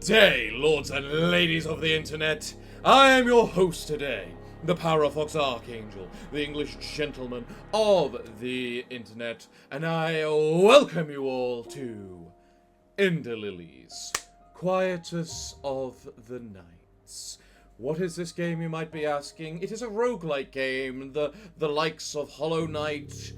day, lords and ladies of the internet. I am your host today, the Parafox Archangel, the English gentleman of the internet, and I welcome you all to Lilies Quietus of the Nights. What is this game, you might be asking? It is a roguelike game, the likes of Hollow Knight,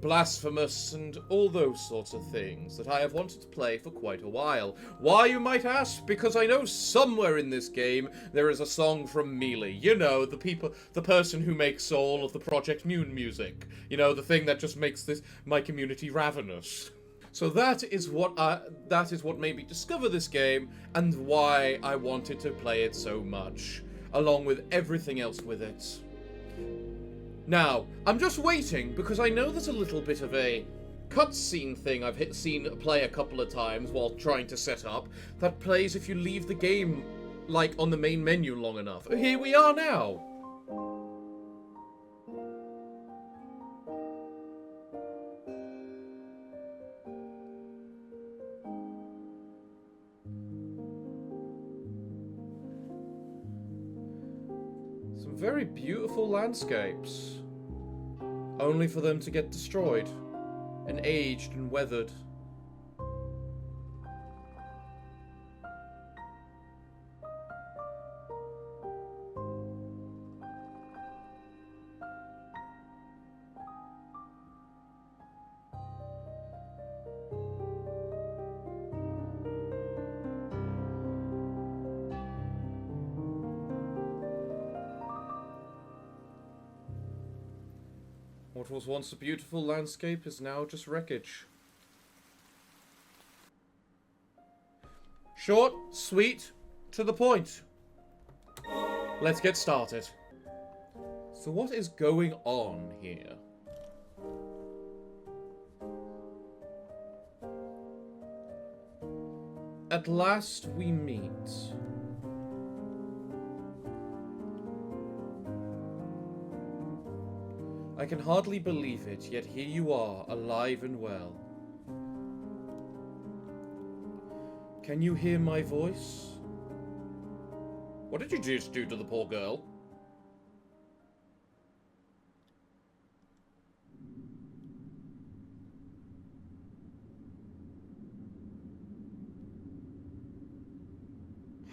Blasphemous, and all those sorts of things that I have wanted to play for quite a while. Why, you might ask? Because I know somewhere in this game there is a song from Mili. You know, the person who makes all of the Project Mune music. You know, the thing that just makes my community ravenous. So that is what made me discover this game, and why I wanted to play it so much, along with everything else with it. Now, I'm just waiting, because I know there's a little bit of a cutscene thing I've seen play a couple of times while trying to set up, that plays if you leave the game, like, on the main menu long enough. Here we are now! Some very beautiful landscapes, only for them to get destroyed and aged and weathered. What was once a beautiful landscape is now just wreckage. Short, sweet, to the point. Let's get started. So what is going on here? At last we meet. I can hardly believe it, yet here you are, alive and well. Can you hear my voice? What did you just do to the poor girl?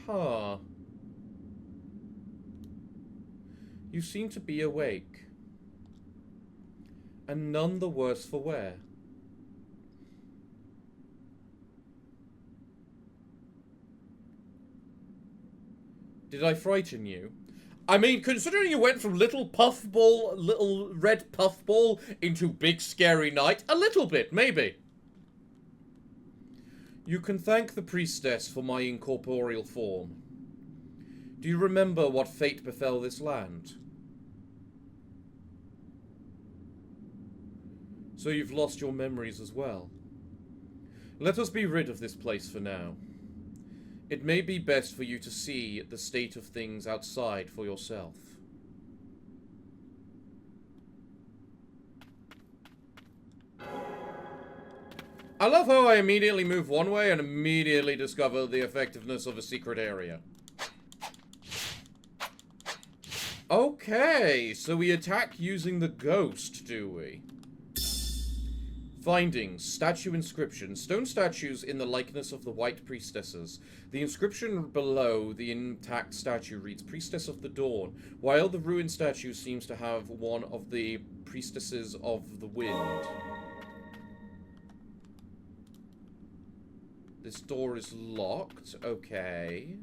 Huh. You seem to be awake. And none the worse for wear. Did I frighten you? I mean, considering you went from little red puffball into big scary knight, a little bit, maybe. You can thank the priestess for my incorporeal form. Do you remember what fate befell this land? So you've lost your memories as well. Let us be rid of this place for now. It may be best for you to see the state of things outside for yourself. I love how I immediately move one way and immediately discover the effectiveness of a secret area. Okay, so we attack using the ghost, do we? Findings. Statue inscription. Stone statues in the likeness of the white priestesses. The inscription below the intact statue reads, Priestess of the Dawn, while the ruined statue seems to have one of the priestesses of the wind. This door is locked. Okay.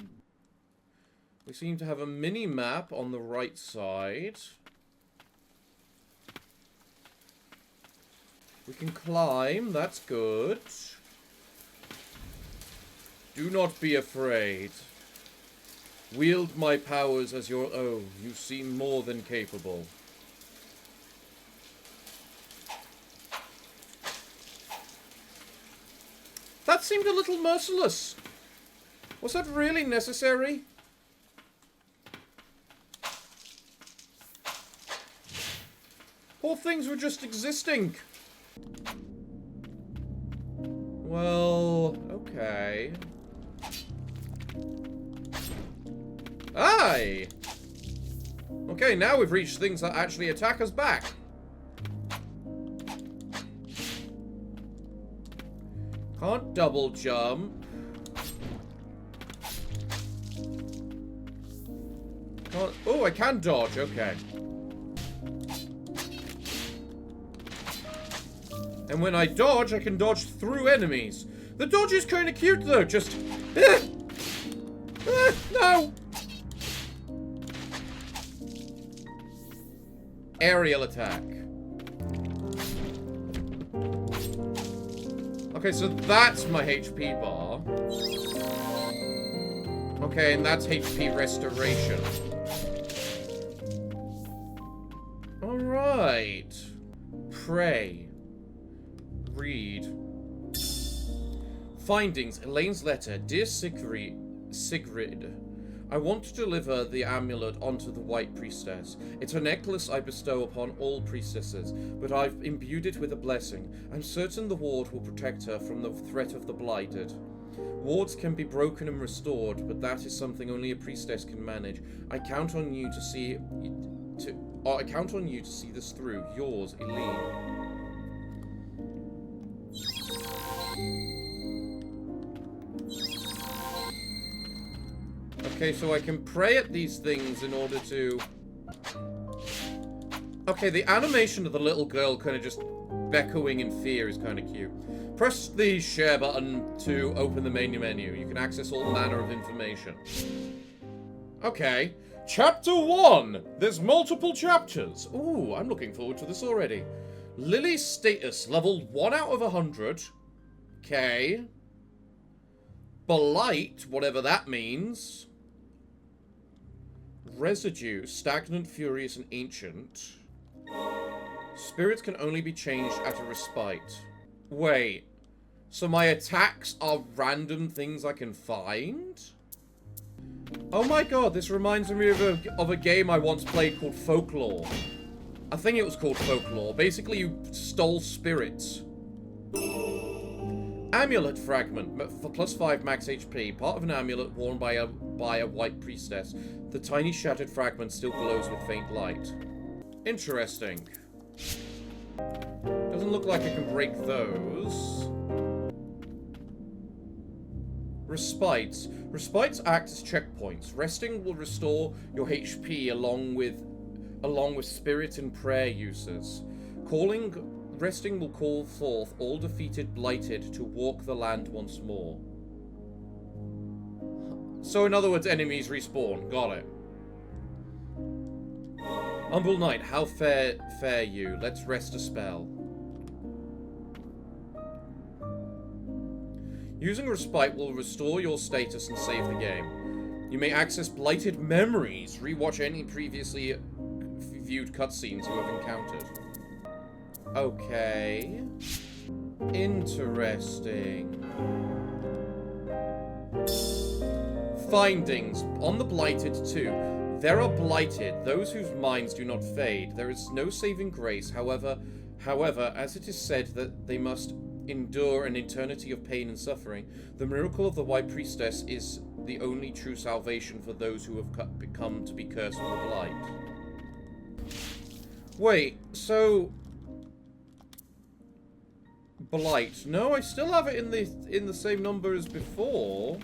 We seem to have a mini-map on the right side. We can climb, that's good. Do not be afraid. Wield my powers as your own. You seem more than capable. That seemed a little merciless. Was that really necessary? Poor things were just existing. Well, okay. Aye! Okay, now we've reached things that actually attack us back. Can't double jump. Can't... Oh, I can dodge. Okay. And when I dodge, I can dodge through enemies. The dodge is kind of cute, though. Just... no! Aerial attack. Okay, so that's my HP bar. Okay, and that's HP restoration. Alright. Pray. Read. Findings. Elaine's letter. Dear Sigrid, I want to deliver the amulet onto the White Priestess. It's a necklace I bestow upon all priestesses, but I've imbued it with a blessing. I'm certain the ward will protect her from the threat of the Blighted. Wards can be broken and restored, but that is something only a priestess can manage. I count on you to see this through. Yours, Eileen. Okay, so I can pray at these things in order to... Okay, the animation of the little girl kind of just echoing in fear is kind of cute. Press the share button to open the main menu. You can access all manner of information. Okay. Chapter 1! There's multiple chapters. Ooh, I'm looking forward to this already. Lilies status, level 1 out of 100. Okay. Blight, whatever that means. Residue, stagnant, furious, and ancient. Spirits can only be changed at a respite. Wait. So my attacks are random things I can find? Oh my god, this reminds me of a game I once played called Folklore. I think it was called Folklore. Basically, you stole spirits. Amulet fragment for +5 max HP. Part of an amulet worn by a white priestess. The tiny shattered fragment still glows with faint light. Interesting. Doesn't look like I can break those. Respites. Respites act as checkpoints. Resting will restore your HP along with spirit and prayer uses. Resting will call forth all defeated blighted to walk the land once more. So in other words, enemies respawn. Got it. Umbral Knight, how fare you? Let's rest a spell. Using Respite will restore your status and save the game. You may access blighted memories. Rewatch any previously viewed cutscenes you have encountered. Okay. Interesting. Findings. On the Blighted 2. There are blighted, those whose minds do not fade. There is no saving grace, however, as it is said that they must endure an eternity of pain and suffering, the miracle of the White Priestess is the only true salvation for those who have become to be cursed with the blight. Wait, so... Blight. No, I still have it in the same number as before.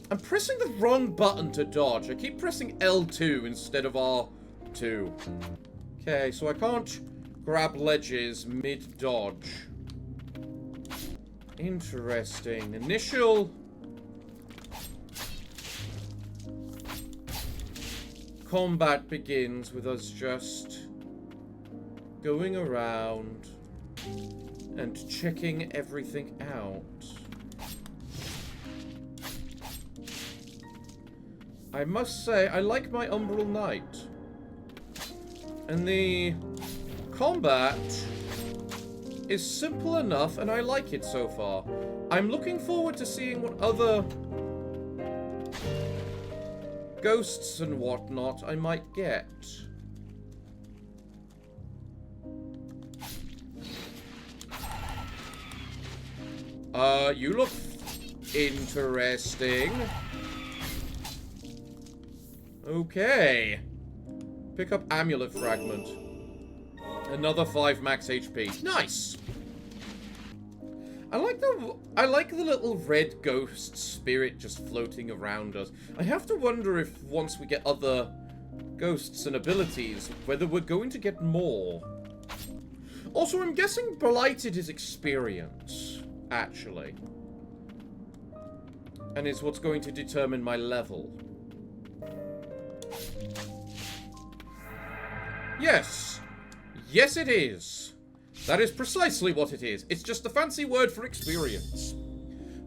I'm pressing the wrong button to dodge. I keep pressing L2 instead of R2. Okay, so I can't grab ledges mid-dodge. Interesting. Initial... combat begins with us just going around and checking everything out. I must say, I like my Umbral Knight. And the combat is simple enough, and I like it so far. I'm looking forward to seeing what other ghosts and whatnot I might get. You look interesting. Okay. Pick up amulet fragment. Another 5 max HP. Nice. I like the little red ghost spirit just floating around us. I have to wonder if once we get other ghosts and abilities, whether we're going to get more. Also, I'm guessing Blighted is experience, actually. And is what's going to determine my level. Yes. Yes, it is. That is precisely what it is. It's just a fancy word for experience.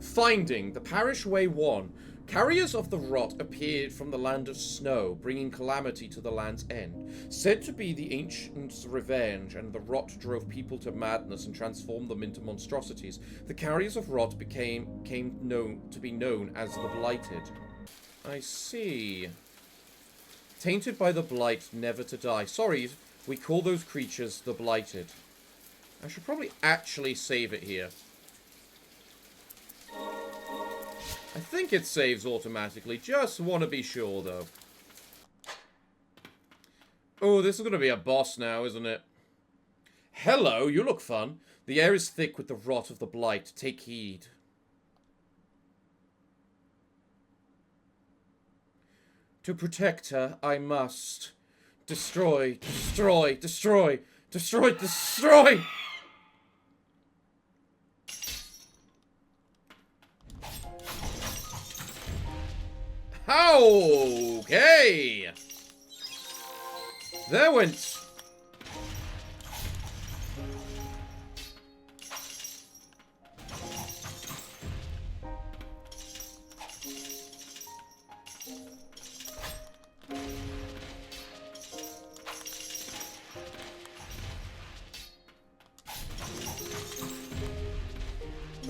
Finding the Parish Way 1. Carriers of the rot appeared from the land of snow, bringing calamity to the land's end. Said to be the ancients' revenge, and the rot drove people to madness and transformed them into monstrosities. The carriers of rot came to be known as the Blighted. I see. Tainted by the blight, never to die. Sorry, we call those creatures the Blighted. I should probably actually save it here. I think it saves automatically. Just want to be sure, though. Oh, this is going to be a boss now, isn't it? Hello, you look fun. The air is thick with the rot of the blight. Take heed. To protect her, I must destroy, destroy, destroy, destroy, destroy! Okay! There went.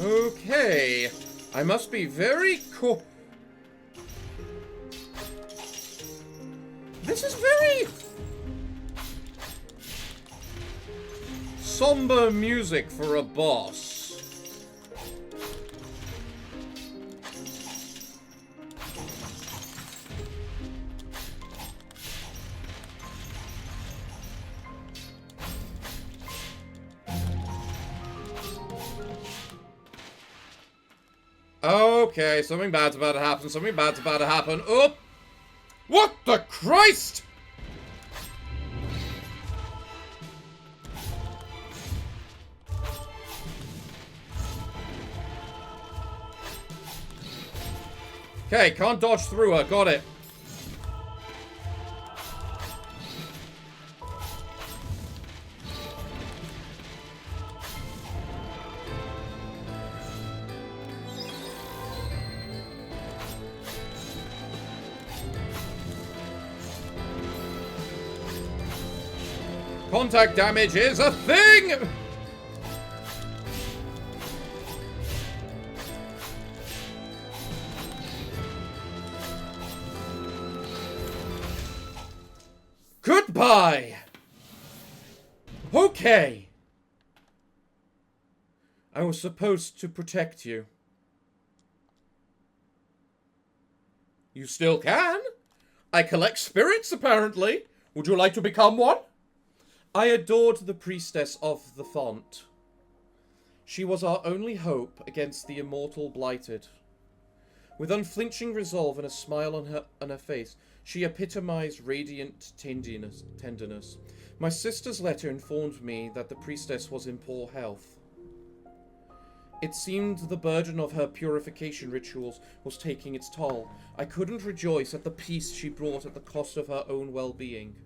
Okay. I must be very cool. This is very somber music for a boss. Okay, something bad's about to happen. Something bad's about to happen. Oh! What the Christ? Okay, can't dodge through her. Got it. Contact damage is a thing! Goodbye! Okay. I was supposed to protect you. You still can. I collect spirits, apparently. Would you like to become one? I adored the priestess of the font. She was our only hope against the immortal blighted. With unflinching resolve and a smile on her face, she epitomized radiant tenderness. My sister's letter informed me that the priestess was in poor health. It seemed the burden of her purification rituals was taking its toll. I couldn't rejoice at the peace she brought at the cost of her own well-being.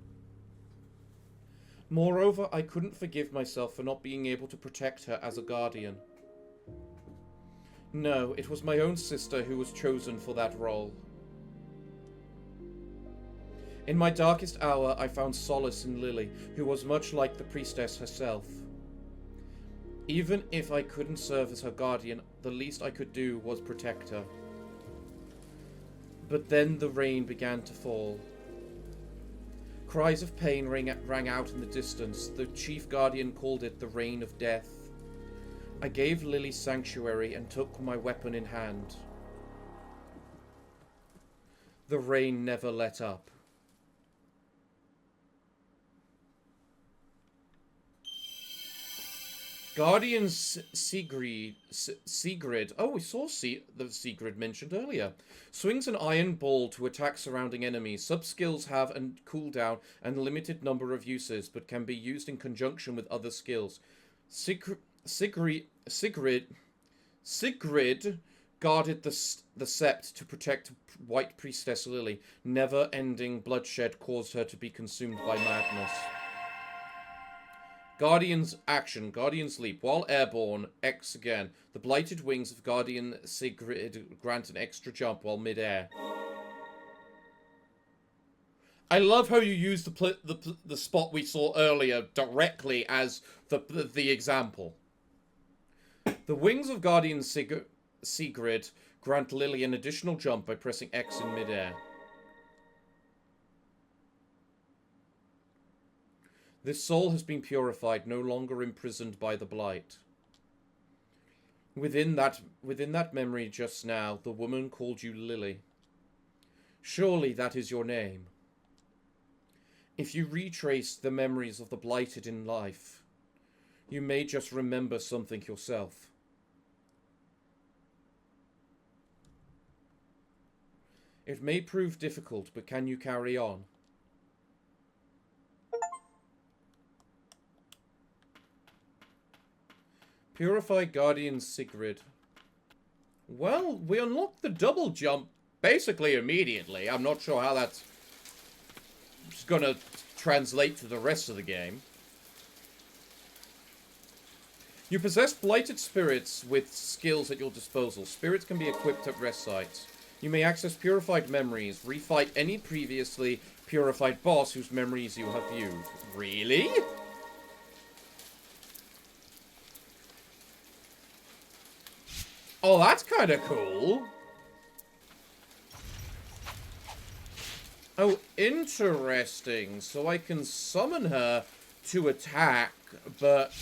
Moreover, I couldn't forgive myself for not being able to protect her as a guardian. No, it was my own sister who was chosen for that role. In my darkest hour, I found solace in Lily, who was much like the priestess herself. Even if I couldn't serve as her guardian, the least I could do was protect her. But then the rain began to fall. Cries of pain rang out in the distance. The chief guardian called it the rain of death. I gave Lily sanctuary and took my weapon in hand. The rain never let up. Guardian Sigrid. Oh, we saw the Sigrid mentioned earlier. Swings an iron ball to attack surrounding enemies. Sub-skills have a cooldown and limited number of uses, but can be used in conjunction with other skills. Sigrid guarded the sept to protect White Priestess Lily. Never-ending bloodshed caused her to be consumed by madness. Guardian's action. Guardian's leap. While airborne, X again. The blighted wings of Guardian Sigrid grant an extra jump while mid-air. I love how you use the spot we saw earlier directly as the example. The wings of Guardian Sigrid grant Lily an additional jump by pressing X in mid-air. This soul has been purified, no longer imprisoned by the blight. Within that memory just now, the woman called you Lily. Surely that is your name. If you retrace the memories of the blighted in life, you may just remember something yourself. It may prove difficult, but can you carry on? Purified Guardian Sigrid. Well, we unlocked the double jump basically immediately. I'm not sure how that's going to translate to the rest of the game. You possess blighted spirits with skills at your disposal. Spirits can be equipped at rest sites. You may access purified memories, refight any previously purified boss whose memories you have viewed. Really? Oh, that's kind of cool. Oh, interesting. So I can summon her to attack, but...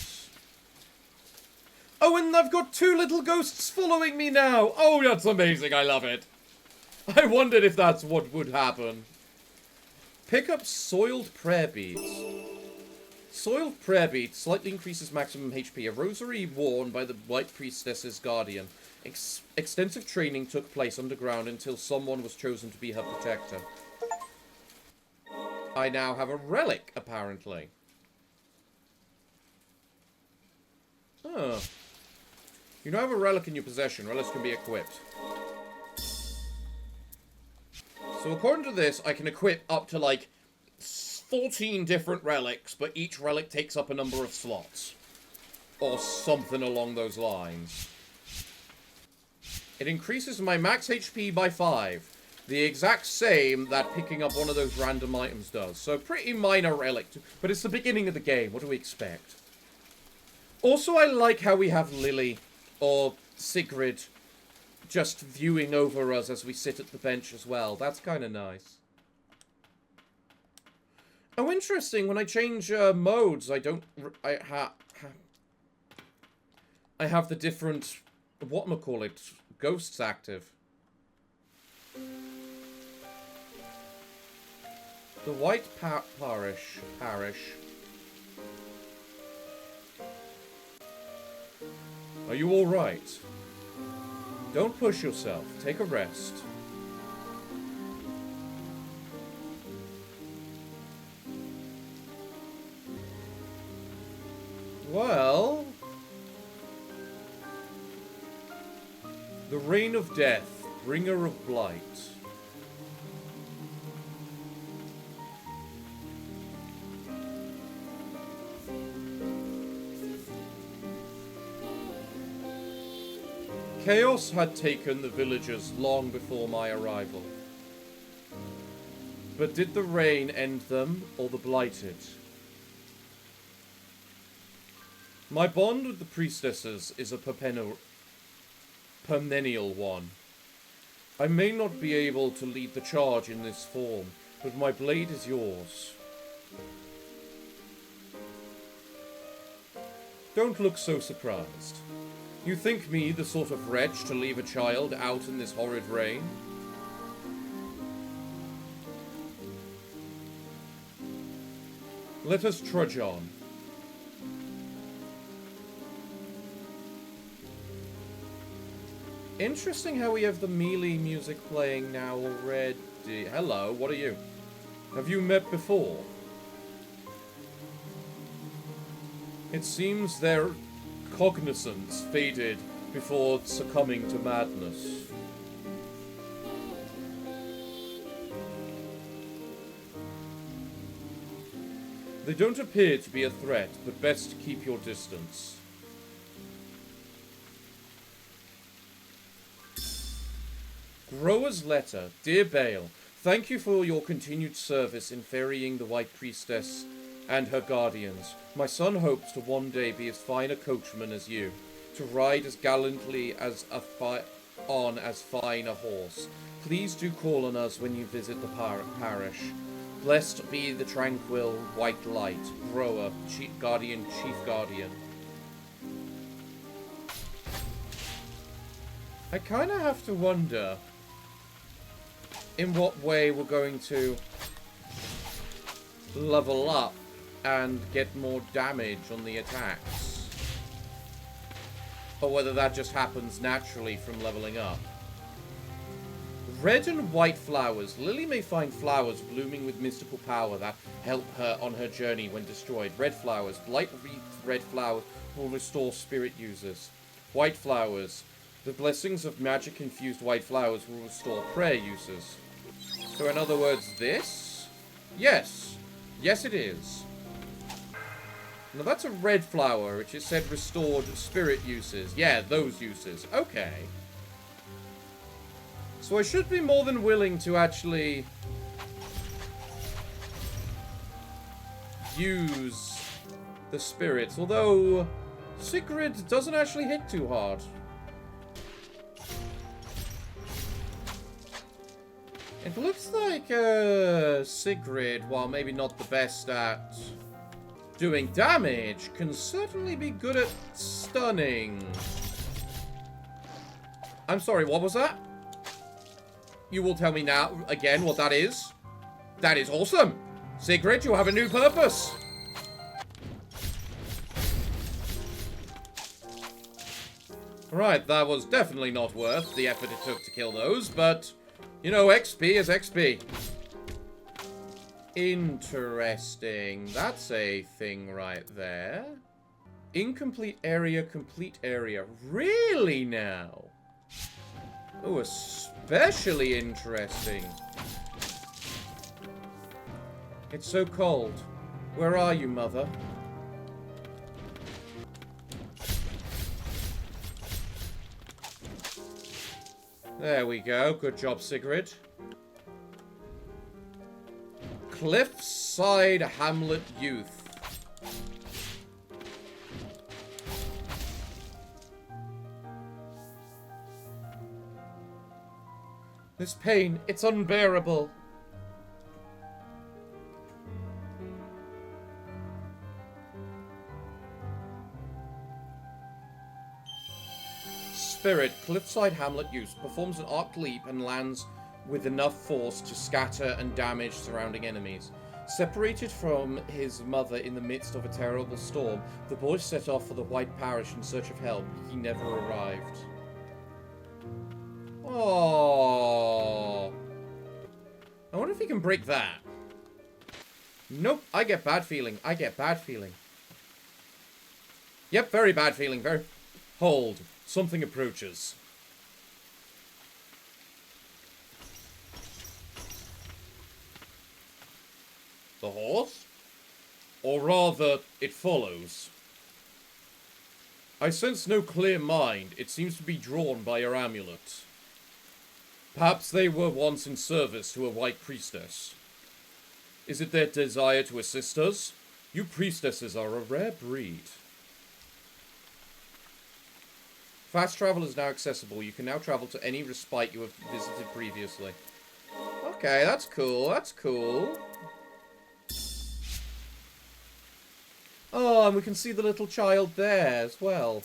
Oh, and I've got 2 little ghosts following me now. Oh, that's amazing. I love it. I wondered if that's what would happen. Pick up Soiled Prayer Beads. Soiled Prayer Beads slightly increases maximum HP. A rosary worn by the White Priestess's guardian. Extensive training took place underground until someone was chosen to be her protector. I now have a relic, apparently. Huh. You now have a relic in your possession. Relics can be equipped. So according to this, I can equip up to, like, 14 different relics, but each relic takes up a number of slots. Or something along those lines. It increases my max HP by 5. The exact same that picking up one of those random items does. So pretty minor relic. But it's the beginning of the game. What do we expect? Also, I like how we have Lily, or Sigrid, just viewing over us as we sit at the bench as well. That's kind of nice. Oh, interesting. When I change modes, I don't... I have the different... whatchamacallit? Ghosts active. The White Parish. Are you alright? Don't push yourself. Take a rest. Well... The Reign of Death, Bringer of Blight. Chaos had taken the villagers long before my arrival. But did the rain end them, or the blighted? My bond with the priestesses is a perennial one. I may not be able to lead the charge in this form, but my blade is yours. Don't look so surprised. You think me the sort of wretch to leave a child out in this horrid rain? Let us trudge on. Interesting how we have the Mili music playing now already. Hello, what are you? Have you met before? It seems their cognizance faded before succumbing to madness. They don't appear to be a threat, but best keep your distance. Grower's letter. Dear Bale, thank you for your continued service in ferrying the White Priestess and her guardians. My son hopes to one day be as fine a coachman as you, to ride as gallantly as on as fine a horse. Please do call on us when you visit the parish. Blessed be the tranquil white light. Grower, chief guardian. I kind of have to wonder in what way we're going to level up and get more damage on the attacks. Or whether that just happens naturally from leveling up. Red and white flowers. Lily may find flowers blooming with mystical power that help her on her journey when destroyed. Red flowers. Blight-wreathed red flowers will restore spirit users. White flowers. The blessings of magic-infused white flowers will restore prayer users. So in other words, this? Yes. Yes, it is. Now that's a red flower, which it said restored spirit uses. Yeah, those uses. Okay. So I should be more than willing to actually use the spirits. Although Sigrid doesn't actually hit too hard. It looks like Sigrid, while maybe not the best at doing damage, can certainly be good at stunning. I'm sorry, what was that? You will tell me now, again, what that is. That is awesome. Sigrid, you have a new purpose. Right, that was definitely not worth the effort it took to kill those, but, you know, XP is XP. Interesting. That's a thing right there. Incomplete area, complete area. Really now? Oh, especially interesting. It's so cold. Where are you, Mother? There we go. Good job, Sigrid. Cliffside Hamlet Youth. This pain, it's unbearable. Spirit, Cliffside Hamlet Youth, performs an arc leap and lands with enough force to scatter and damage surrounding enemies. Separated from his mother in the midst of a terrible storm, the boy set off for the White Parish in search of help. He never arrived. Oh, I wonder if he can break that. Nope, I get bad feeling. I get bad feeling. Yep, very bad feeling. Very. Hold. Something approaches. The horse? Or rather, it follows. I sense no clear mind. It seems to be drawn by your amulet. Perhaps they were once in service to a white priestess. Is it their desire to assist us? You priestesses are a rare breed. Fast travel is now accessible. You can now travel to any respite you have visited previously. Okay, that's cool. That's cool. Oh, and we can see the little child there as well.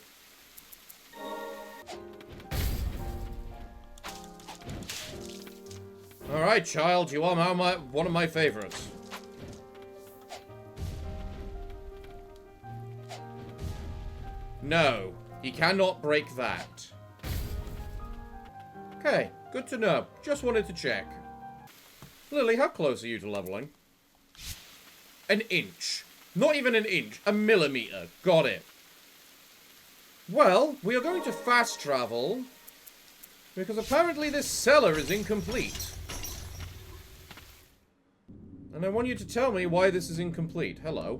Alright, child, you are now one of my favorites. No, he cannot break that. Okay, good to know. Just wanted to check. Lily, how close are you to leveling? An inch. Not even an inch. A millimeter. Got it. Well, we are going to fast travel. Because apparently this cellar is incomplete. And I want you to tell me why this is incomplete. Hello.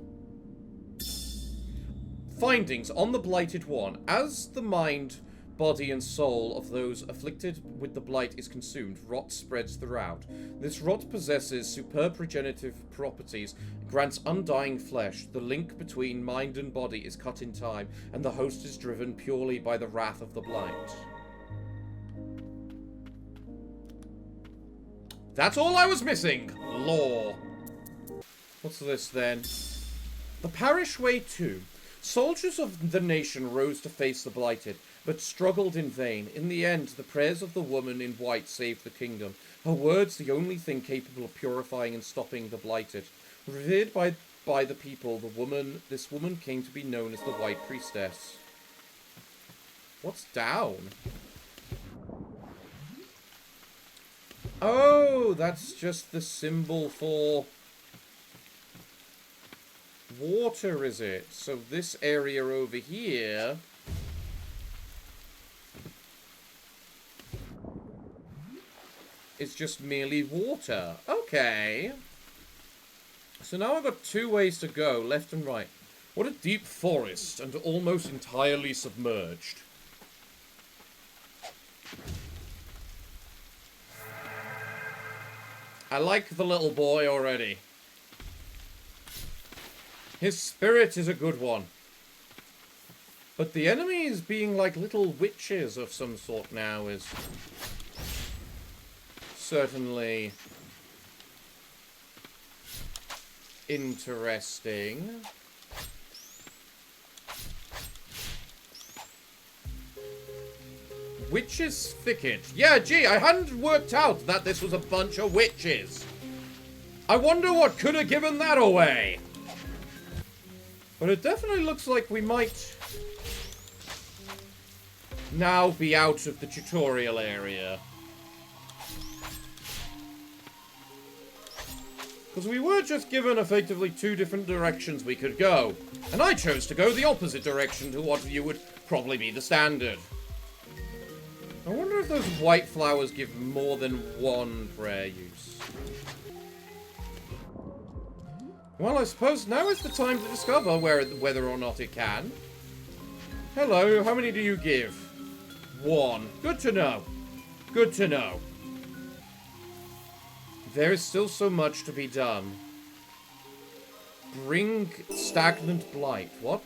Findings on the Blighted One. As the mind, body, and soul of those afflicted with the blight is consumed, rot spreads throughout. This rot possesses superb regenerative properties, grants undying flesh. The link between mind and body is cut in time, and the host is driven purely by the wrath of the blight. That's all I was missing! Law. What's this, then? The Parish Way 2. Soldiers of the nation rose to face the Blighted, but struggled in vain. In the end, the prayers of the woman in white saved the kingdom. Her words, the only thing capable of purifying and stopping the Blighted. Revered by the people, this woman came to be known as the White Priestess. What's down? Oh, that's just the symbol for water, is it? So this area over here is just merely water. Okay. So now I've got two ways to go, left and right. What a deep forest, and almost entirely submerged. I like the little boy already. His spirit is a good one. But the enemies being like little witches of some sort now is certainly interesting. Witches Thicket. Yeah, gee, I hadn't worked out that this was a bunch of witches. I wonder what could have given that away. But it definitely looks like we might now be out of the tutorial area. Because we were just given effectively two different directions we could go. And I chose to go the opposite direction to what you would probably be the standard. I wonder if those white flowers give more than one prayer use. Well, I suppose now is the time to discover whether or not it can. Hello, how many do you give? One. Good to know. Good to know. There is still so much to be done. Bring stagnant blight. What?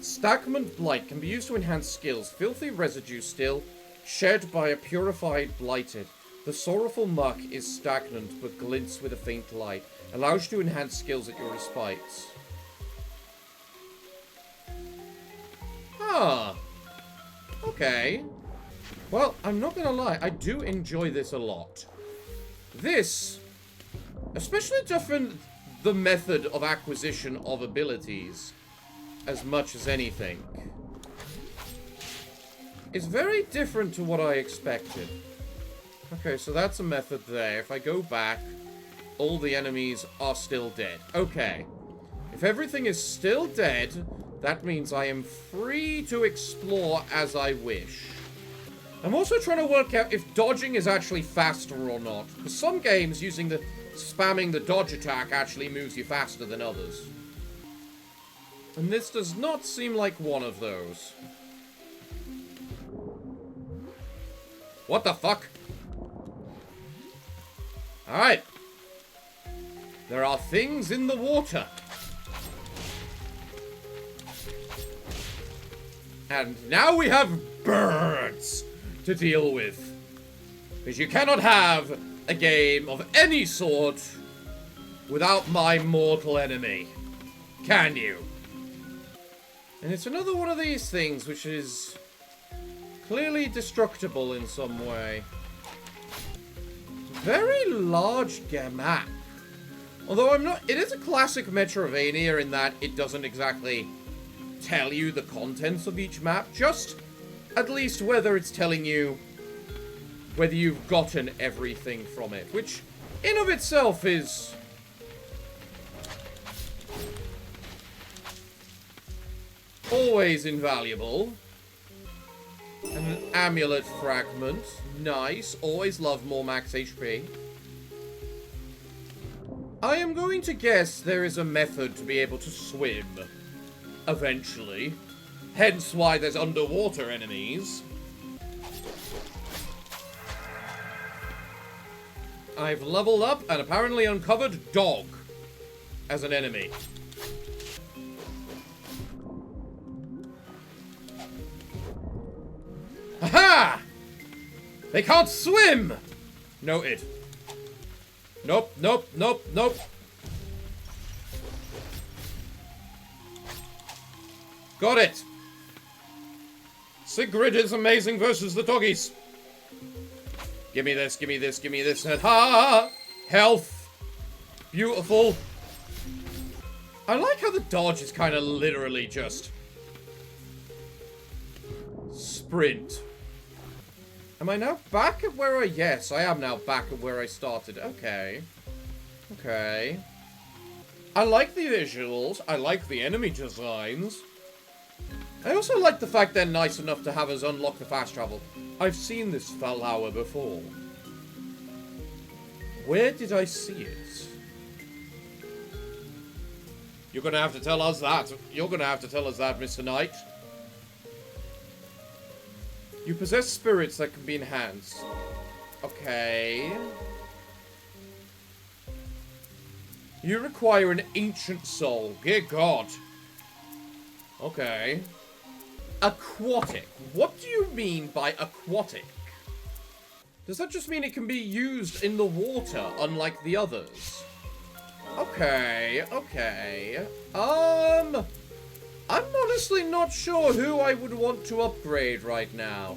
Stagnant blight can be used to enhance skills. Filthy residue still shed by a purified blighted. The sorrowful muck is stagnant but glints with a faint light. Allows you to enhance skills at your respites. Ah. Okay. Well, I'm not gonna lie. I do enjoy this a lot. This, especially the method of acquisition of abilities, as much as anything, is very different to what I expected. Okay, so that's a method there. If I go back, all the enemies are still dead. Okay. If everything is still dead, that means I am free to explore as I wish. I'm also trying to work out if dodging is actually faster or not. Because some games, spamming the dodge attack actually moves you faster than others. And this does not seem like one of those. What the fuck? Alright. There are things in the water. And now we have birds to deal with. Because you cannot have a game of any sort without my mortal enemy. Can you? And it's another one of these things which is clearly destructible in some way. very large map. Although it is a classic Metroidvania in that it doesn't exactly tell you the contents of each map, just at least whether it's telling you whether you've gotten everything from it, which in of itself is always invaluable. An amulet fragment. Nice. Always love more max HP. I am going to guess there is a method to be able to swim. Eventually. Hence why there's underwater enemies. I've leveled up and apparently uncovered dog as an enemy. Aha! They can't swim! Noted. Nope, nope, nope, nope. Got it. Sigrid is amazing versus the doggies. Give me this, give me this, give me this. Ha! Health. Beautiful. I like how the dodge is kind of literally just sprint. Am I now back at where I... Yes, I am now back at where I started. Okay. Okay. I like the visuals. I like the enemy designs. I also like the fact they're nice enough to have us unlock the fast travel. I've seen this flower before. Where did I see it? You're gonna have to tell us that. You're gonna have to tell us that, Mr. Knight. You possess spirits that can be enhanced. Okay. You require an ancient soul. Dear God. Okay. Aquatic. What do you mean by aquatic? Does that just mean it can be used in the water, unlike the others? Okay, okay. I'm honestly not sure who I would want to upgrade right now.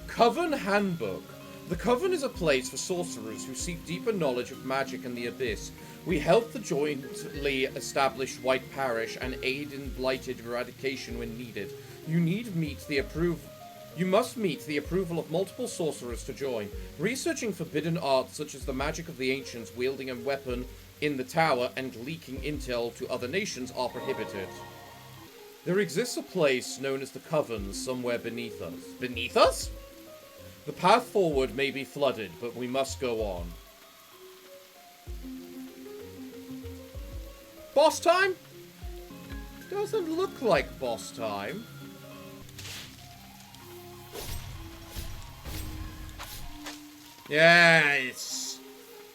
Coven Handbook. The Coven is a place for sorcerers who seek deeper knowledge of magic and the abyss. We help the jointly established White Parish and aid in blighted eradication when needed. You must meet the approval of multiple sorcerers to join. Researching forbidden arts such as the magic of the ancients, wielding a weapon in the tower, and leaking intel to other nations are prohibited. There exists a place known as the Coven somewhere beneath us. Beneath us? The path forward may be flooded, but we must go on. Boss time? Doesn't look like boss time. Yes!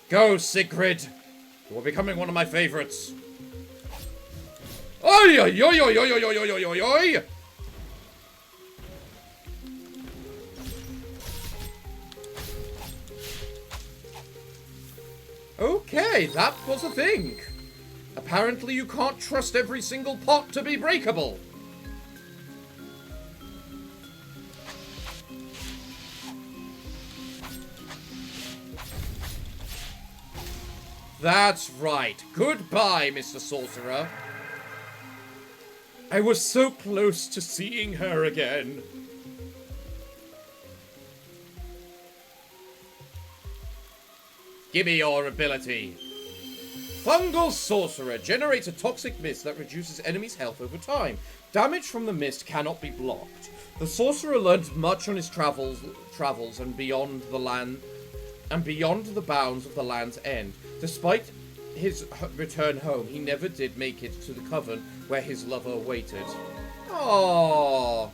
Go, Sigrid! You are becoming one of my favorites. Oi, oi, oi, oi, oi, oi, oi, oi, oi, oi! Okay, that was a thing. Apparently you can't trust every single pot to be breakable. That's right. Goodbye, Mr. Sorcerer. I was so close to seeing her again. Give me your ability. Fungal Sorcerer generates a toxic mist that reduces enemies' health over time. Damage from the mist cannot be blocked. The Sorcerer learned much on his travels and beyond the bounds of the land's end. Despite his return home, he never did make it to the Coven where his lover awaited. Aww.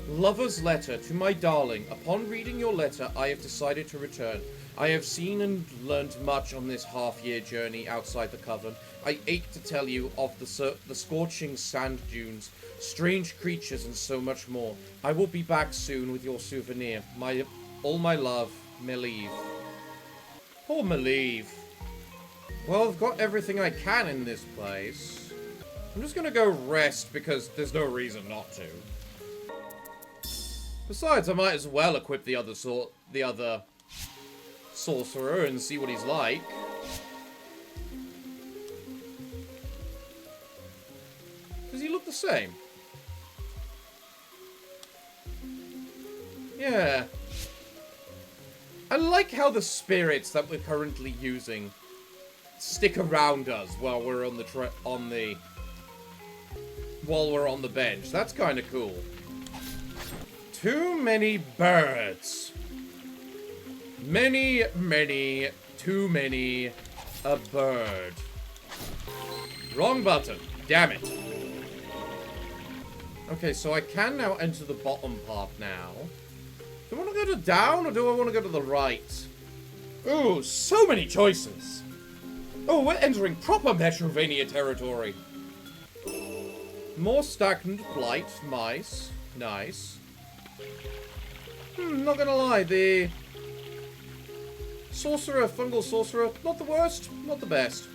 Lover's letter to my darling. Upon reading your letter, I have decided to return. I have seen and learned much on this half-year journey outside the Coven. I ache to tell you of the scorching sand dunes, strange creatures, and so much more. I will be back soon with your souvenir. All my love, Mili. Poor Mili. Well, I've got everything I can in this place. I'm just gonna go rest because there's no reason not to. Besides, I might as well equip the other sorcerer and see what he's like. Does he look the same? Yeah. I like how the spirits that we're currently using stick around us while we're on the bench. That's kind of cool. Too many birds. Many, too many a bird. Wrong button. Damn it. Okay, so I can now enter the bottom part now. Do I want to go to down or do I want to go to the right? Ooh, so many choices. Oh, we're entering proper Metrovania territory. More stagnant blight. Nice. Nice. Not gonna lie, the fungal sorcerer, not the worst, not the best.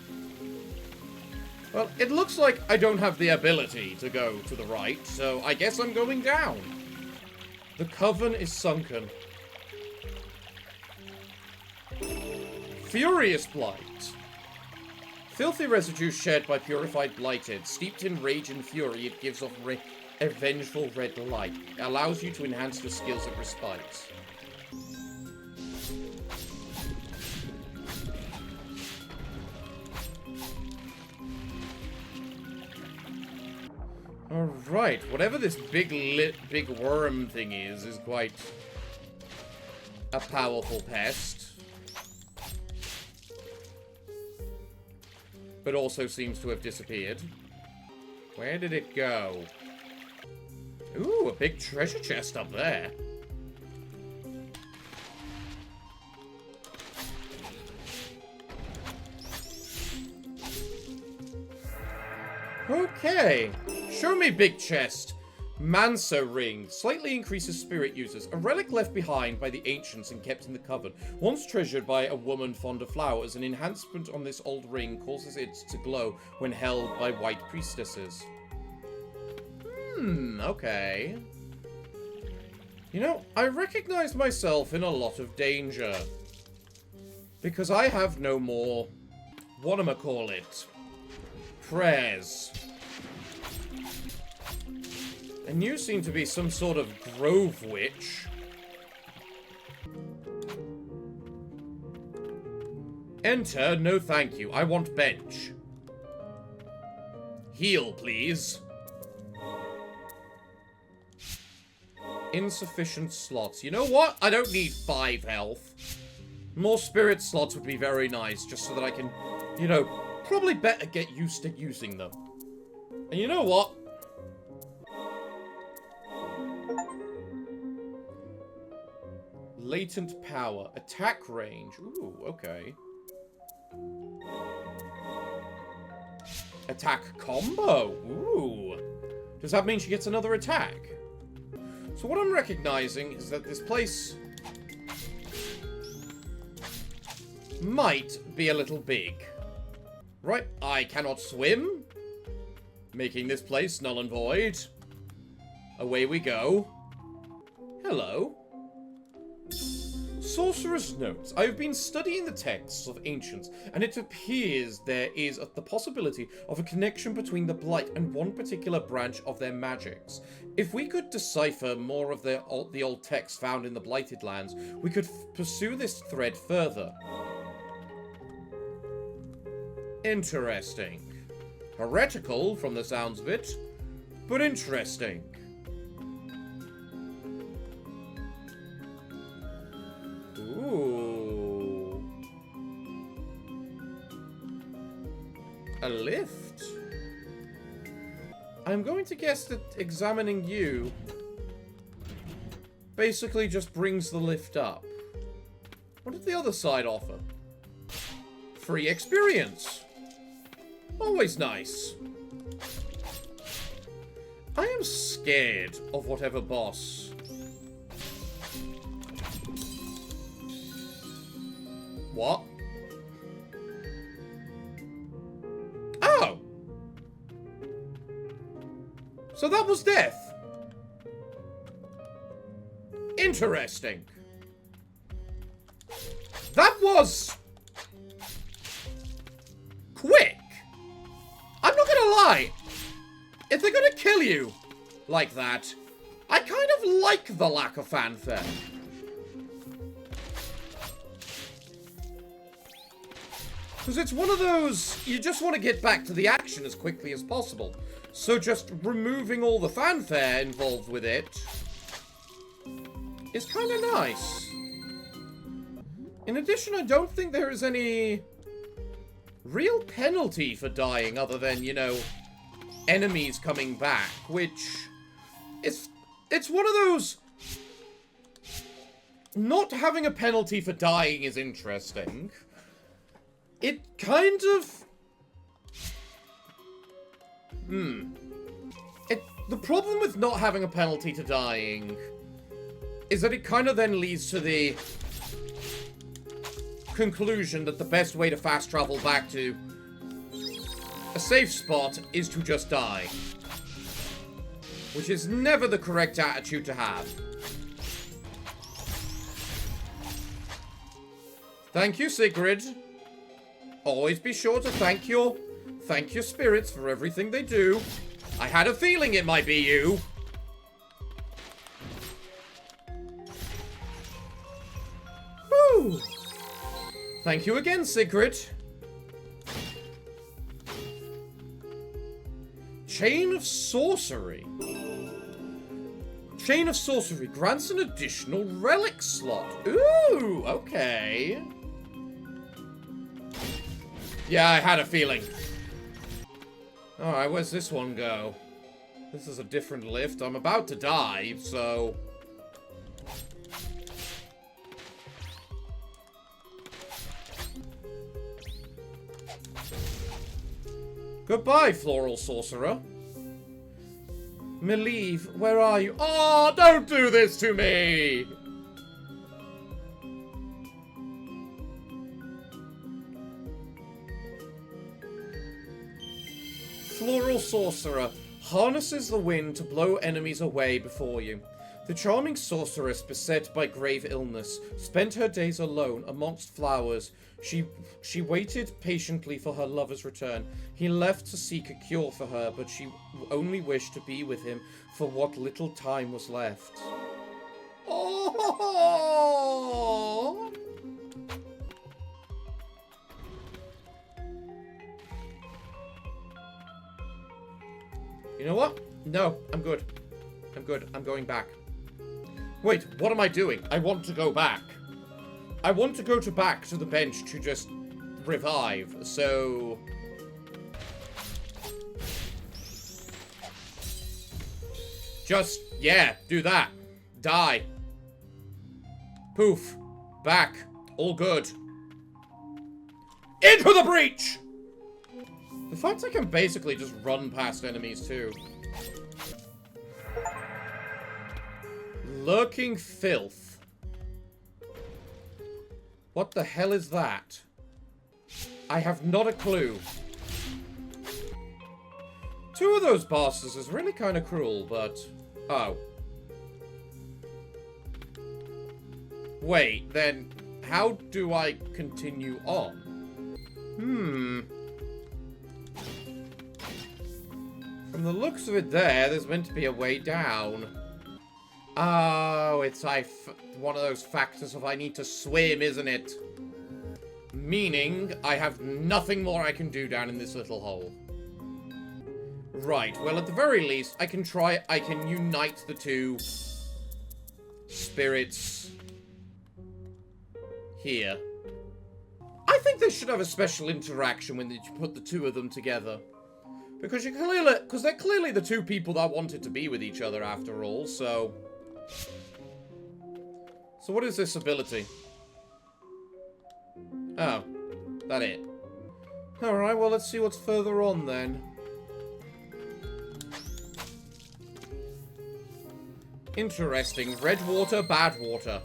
Well, it looks like I don't have the ability to go to the right, so I guess I'm going down. The coven is sunken. Furious blight. Filthy residue shed by purified blighted. Steeped in rage and fury, it gives off a vengeful red light. It allows you to enhance your skills at respite. Alright, whatever this big worm thing is quite a powerful pest. But also seems to have disappeared. Where did it go? Ooh, a big treasure chest up there. Okay. Show me big chest. Mansa ring. Slightly increases spirit users. A relic left behind by the ancients and kept in the coven. Once treasured by a woman fond of flowers, an enhancement on this old ring causes it to glow when held by white priestesses. Okay. You know, I recognize myself in a lot of danger. Because I have no more, whatchamacallit, prayers. And you seem to be some sort of grove witch. Enter, no thank you. I want bench. Heal, please. Insufficient slots. You know what? I don't need 5 health. More spirit slots would be very nice, just so that I can, you know, probably better get used to using them. And you know what? Latent power. Attack range. Ooh, okay. Attack combo. Ooh. Does that mean she gets another attack? So what I'm recognizing is that this place might be a little big. Right, I cannot swim. Making this place null and void. Away we go. Hello. Sorcerer's Notes. I have been studying the texts of ancients, and it appears there is the possibility of a connection between the Blight and one particular branch of their magics. If we could decipher more of the old texts found in the Blighted Lands, we could pursue this thread further. Interesting. Heretical, from the sounds of it, but interesting. Ooh. A lift? I'm going to guess that examining you basically just brings the lift up. What did the other side offer? Free experience. Always nice. I am scared of whatever boss. What? Oh! So that was death. Interesting. That was quick. I'm not gonna lie. If they're gonna kill you like that, I kind of like the lack of fanfare. Because it's one of those, you just want to get back to the action as quickly as possible. So just removing all the fanfare involved with it is kind of nice. In addition, I don't think there is any real penalty for dying other than, you know, enemies coming back, which it's one of those. Not having a penalty for dying is interesting. It kind of... The problem with not having a penalty to dying is that it kind of then leads to the conclusion that the best way to fast travel back to a safe spot is to just die. Which is never the correct attitude to have. Thank you, Sigrid. Always be sure to thank your spirits for everything they do. I had a feeling it might be you. Whew. Thank you again, Sigrid. Chain of Sorcery. Chain of Sorcery grants an additional relic slot. Ooh, okay. Yeah, I had a feeling. Alright, where's this one go? This is a different lift. I'm about to die, so... Goodbye, Floral Sorcerer. Mili, where are you? Oh, don't do this to me! Floral Sorcerer harnesses the wind to blow enemies away before you. The charming sorceress, beset by grave illness, spent her days alone amongst flowers. She waited patiently for her lover's return. He left to seek a cure for her, but she only wished to be with him for what little time was left. Oh! You know what? No, I'm good. I'm good. I'm going back. Wait, what am I doing? I want to go back. I want to go back to the bench to just revive, so... Just, yeah, do that. Die. Poof. Back. All good. Into the breach! The fact I can basically just run past enemies, too. Lurking Filth. What the hell is that? I have not a clue. Two of those bosses is really kind of cruel, but... Oh. Wait, then how do I continue on? From the looks of it there's meant to be a way down. Oh, it's one of those factors of I need to swim, isn't it? Meaning, I have nothing more I can do down in this little hole. Right, well, at the very least, I can unite the two spirits here. I think they should have a special interaction when you put the two of them together. Because they're clearly the two people that wanted to be with each other after all, so... So what is this ability? Oh, that it. Alright, well, let's see what's further on then. Interesting. Red water, bad water.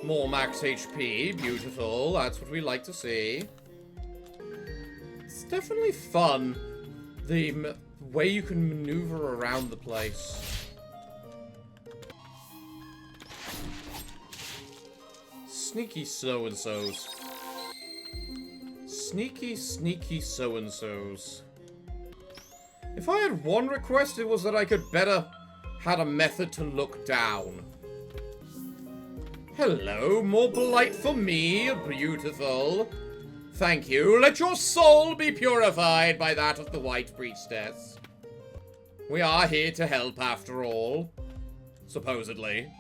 More max HP. Beautiful. That's what we like to see. It's definitely fun. The way you can maneuver around the place. Sneaky so-and-sos. Sneaky, sneaky so-and-sos. If I had one request, it was that I could better had a method to look down. Hello, more polite for me, beautiful. Thank you. Let your soul be purified by that of the White Priestess. We are here to help, after all. Supposedly.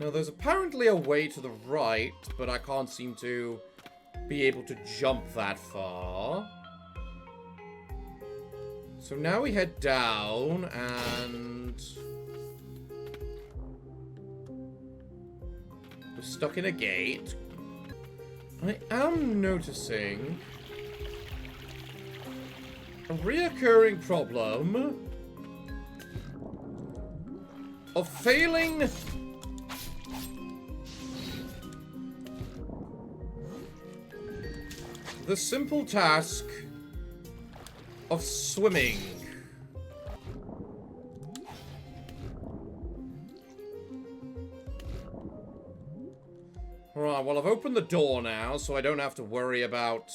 Now, there's apparently a way to the right, but I can't seem to be able to jump that far. So now we head down, and we're stuck in a gate. I am noticing a reoccurring problem of failing the simple task of swimming. Right, well, I've opened the door now, so I don't have to worry about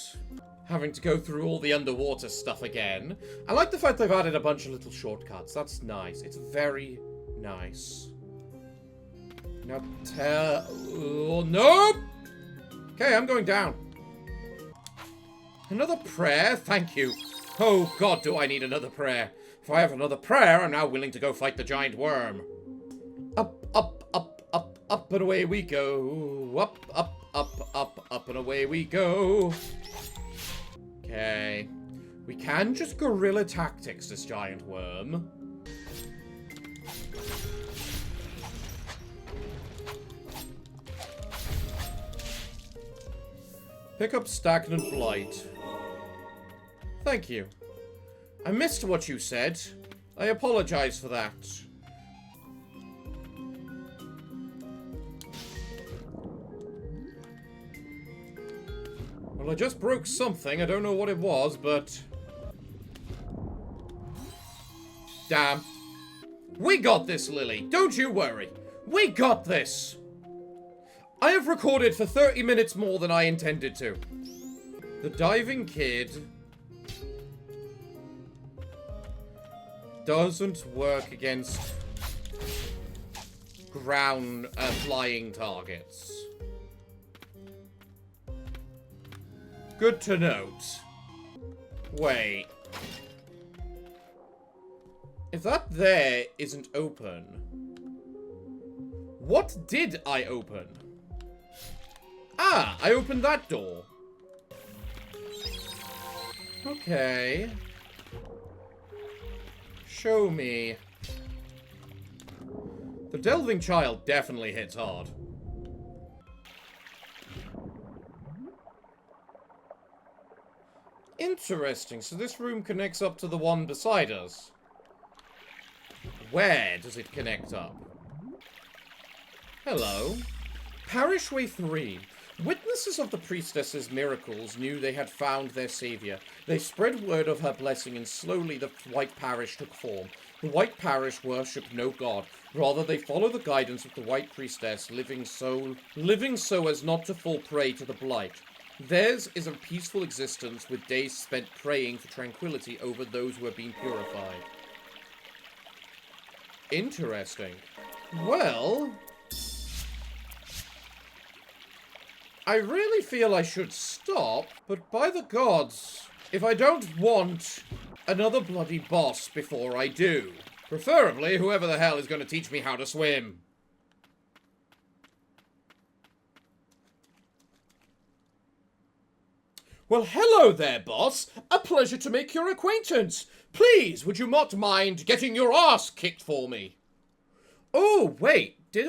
having to go through all the underwater stuff again. I like the fact they've added a bunch of little shortcuts. That's nice. It's very nice. Now oh, nope! Okay, I'm going down. Another prayer? Thank you. Oh, God, do I need another prayer. If I have another prayer, I'm now willing to go fight the giant worm. Up, up, up, up, up, and away we go. Up, up, up, up, up, and away we go. Okay. We can just guerrilla tactics this giant worm. Pick up stagnant blight. Thank you. I missed what you said. I apologize for that. Well, I just broke something. I don't know what it was, but... Damn. We got this, Lily. Don't you worry. We got this. I have recorded for 30 minutes more than I intended to. The diving kid doesn't work against ground flying targets. Good to note. Wait. If that there isn't open, what did I open? Ah, I opened that door. Okay. Show me. The delving child definitely hits hard. Interesting. So this room connects up to the one beside us. Where does it connect up? Hello. Parishway 3. Witnesses of the priestess's miracles knew they had found their savior. They spread word of her blessing, and slowly the white parish took form. The white parish worshipped no god. Rather, they follow the guidance of the white priestess, living so as not to fall prey to the blight. Theirs is a peaceful existence, with days spent praying for tranquility over those who have been purified. Interesting. Well, I really feel I should stop, but by the gods, if I don't want another bloody boss before I do. Preferably whoever the hell is going to teach me how to swim. Well, hello there, boss. A pleasure to make your acquaintance. Please, would you not mind getting your ass kicked for me? Oh, wait. Did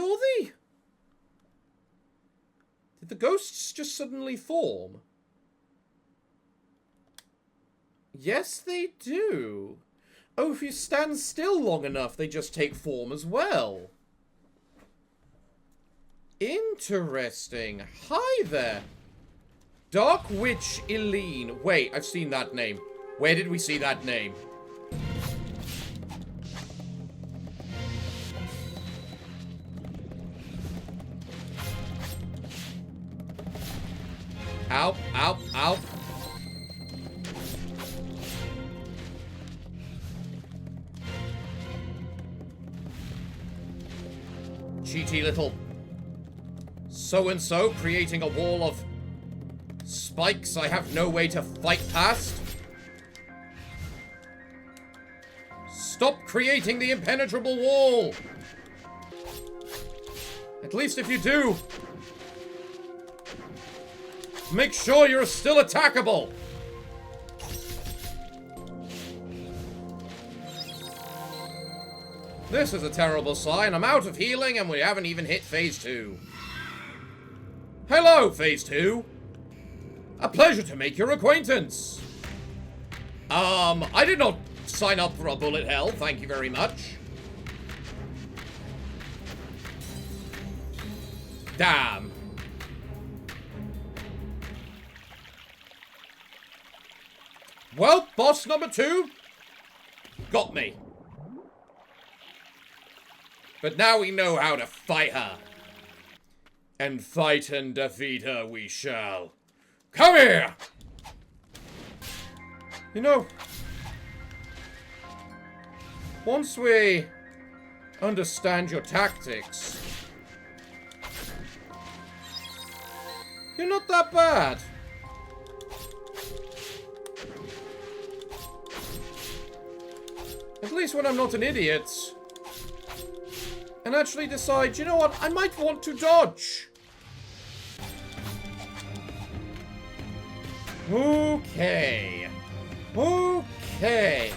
the ghosts just suddenly form? Yes, they do. Oh, if you stand still long enough, they just take form as well. Interesting. Hi there. Dark Witch Eileen. Wait, I've seen that name. Where did we see that name? Ow, ow, ow. Cheaty little so-and-so creating a wall of spikes I have no way to fight past. Stop creating the impenetrable wall! At least if you do, make sure you're still attackable! This is a terrible sign. I'm out of healing and we haven't even hit Phase 2. Hello, Phase 2. A pleasure to make your acquaintance. I did not sign up for a bullet hell, thank you very much. Damn. Well, boss number 2 got me. But now we know how to fight her. And fight and defeat her we shall. Come here! You know, once we understand your tactics, you're not that bad. At least when I'm not an idiot. And actually decide, you know what, I might want to dodge. Okay. Okay.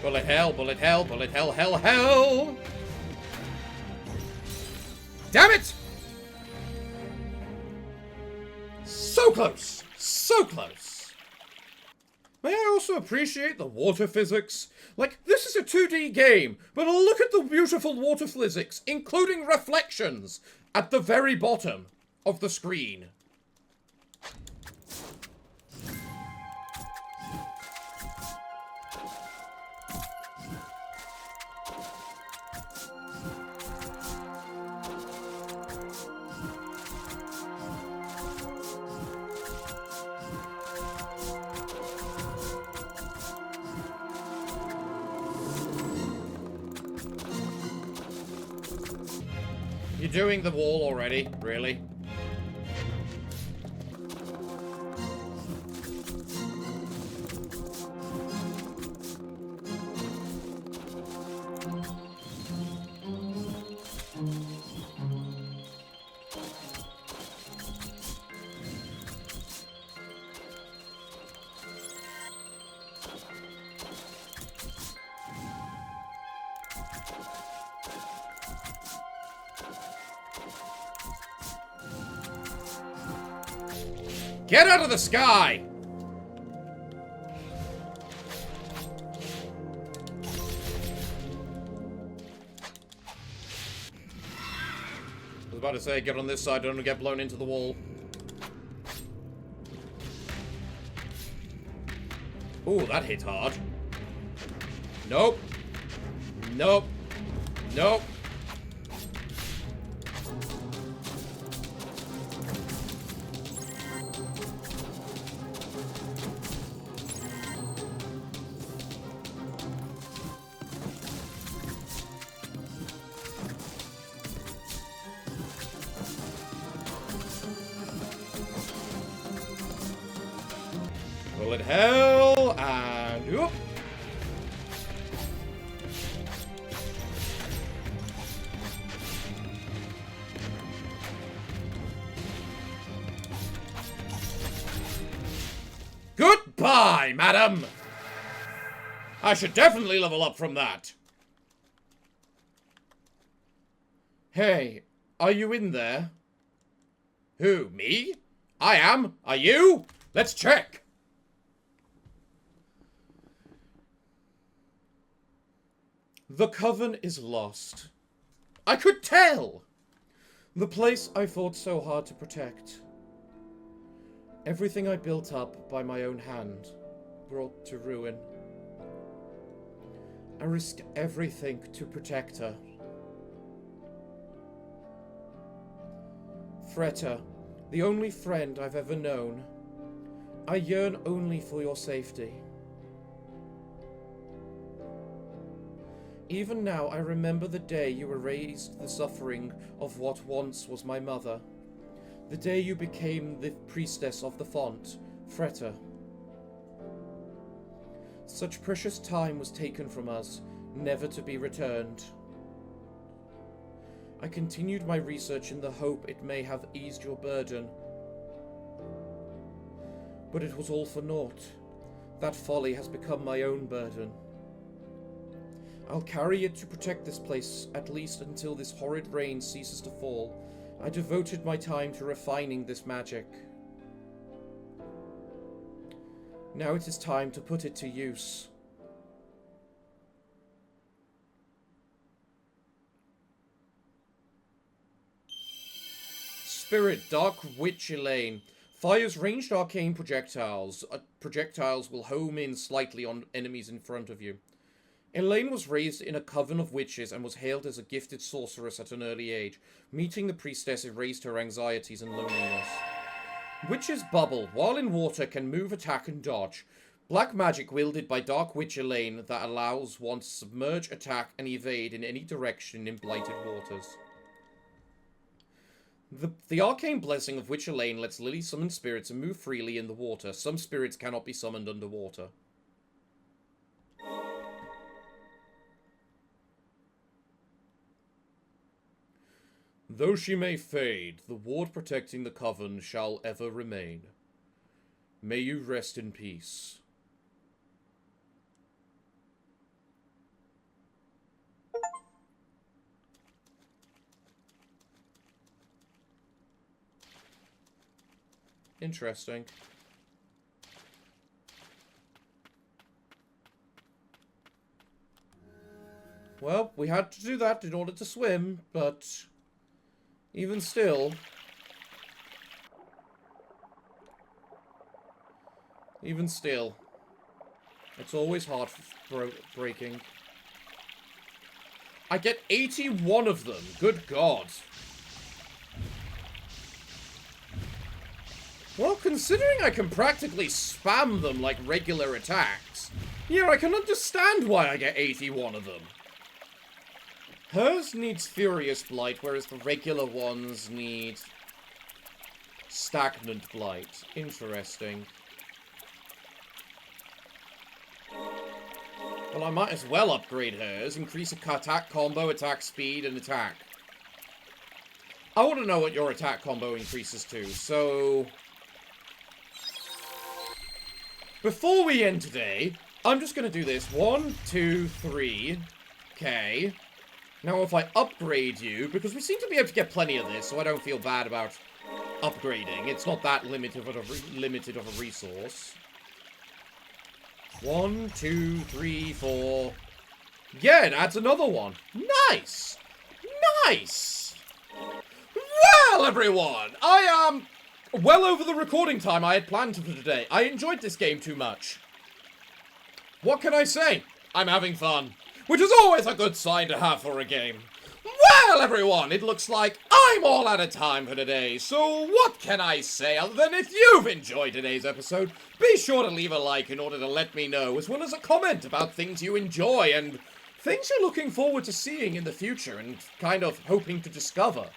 Bullet hell, bullet hell, bullet hell, hell, hell! Damn it! So close! So close! May I also appreciate the water physics? Like, this is a 2D game, but look at the beautiful water physics, including reflections, at the very bottom of the screen. You're doing the wall already? Really? Get out of the sky! I was about to say, get on this side, don't get blown into the wall. Ooh, that hit hard. Nope. Nope. Nope. Bullet hell, and whoop. Goodbye, madam! I should definitely level up from that. Hey, are you in there? Who, me? I am. Are you? Let's check. The coven is lost. I could tell! The place I fought so hard to protect. Everything I built up by my own hand, brought to ruin. I risked everything to protect her. Freta, the only friend I've ever known. I yearn only for your safety. Even now, I remember the day you erased the suffering of what once was my mother. The day you became the priestess of the font, Freta. Such precious time was taken from us, never to be returned. I continued my research in the hope it may have eased your burden. But it was all for naught. That folly has become my own burden. I'll carry it to protect this place, at least until this horrid rain ceases to fall. I devoted my time to refining this magic. Now it is time to put it to use. Spirit, Dark Witch Elaine. Fires ranged arcane projectiles. Projectiles will home in slightly on enemies in front of you. Elaine was raised in a coven of witches and was hailed as a gifted sorceress at an early age. Meeting the priestess erased her anxieties and loneliness. Witches bubble. While in water, can move, attack, and dodge. Black magic wielded by Dark Witch Elaine that allows one to submerge, attack, and evade in any direction in blighted waters. The arcane blessing of Witch Elaine lets Lily summon spirits and move freely in the water. Some spirits cannot be summoned underwater. Though she may fade, the ward protecting the coven shall ever remain. May you rest in peace. Interesting. Well, we had to do that in order to swim, but even still... it's always hard for breaking. I get 81 of them. Good God. Well, considering I can practically spam them like regular attacks, yeah, I can understand why I get 81 of them. Hers needs Furious Blight, whereas the regular ones need Stagnant Blight. Interesting. Well, I might as well upgrade hers. Increase attack combo, attack speed, and attack. I want to know what your attack combo increases to, so... before we end today, I'm just going to do this. 1, 2, 3. Okay. Now if I upgrade you, because we seem to be able to get plenty of this, so I don't feel bad about upgrading. It's not that limited of a resource. 1, 2, 3, 4. Yeah, it adds another one. Nice! Nice! Well, everyone, I am well over the recording time I had planned for today. I enjoyed this game too much. What can I say? I'm having fun. Which is always a good sign to have for a game. Well, everyone, it looks like I'm all out of time for today, so what can I say other than if you've enjoyed today's episode, be sure to leave a like in order to let me know, as well as a comment about things you enjoy and things you're looking forward to seeing in the future and kind of hoping to discover.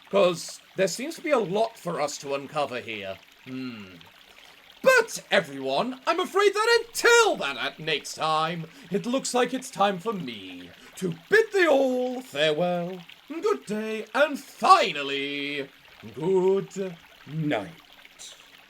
Because there seems to be a lot for us to uncover here. But, everyone, I'm afraid that until that next time, it looks like it's time for me to bid thee all farewell, good day, and finally, good night.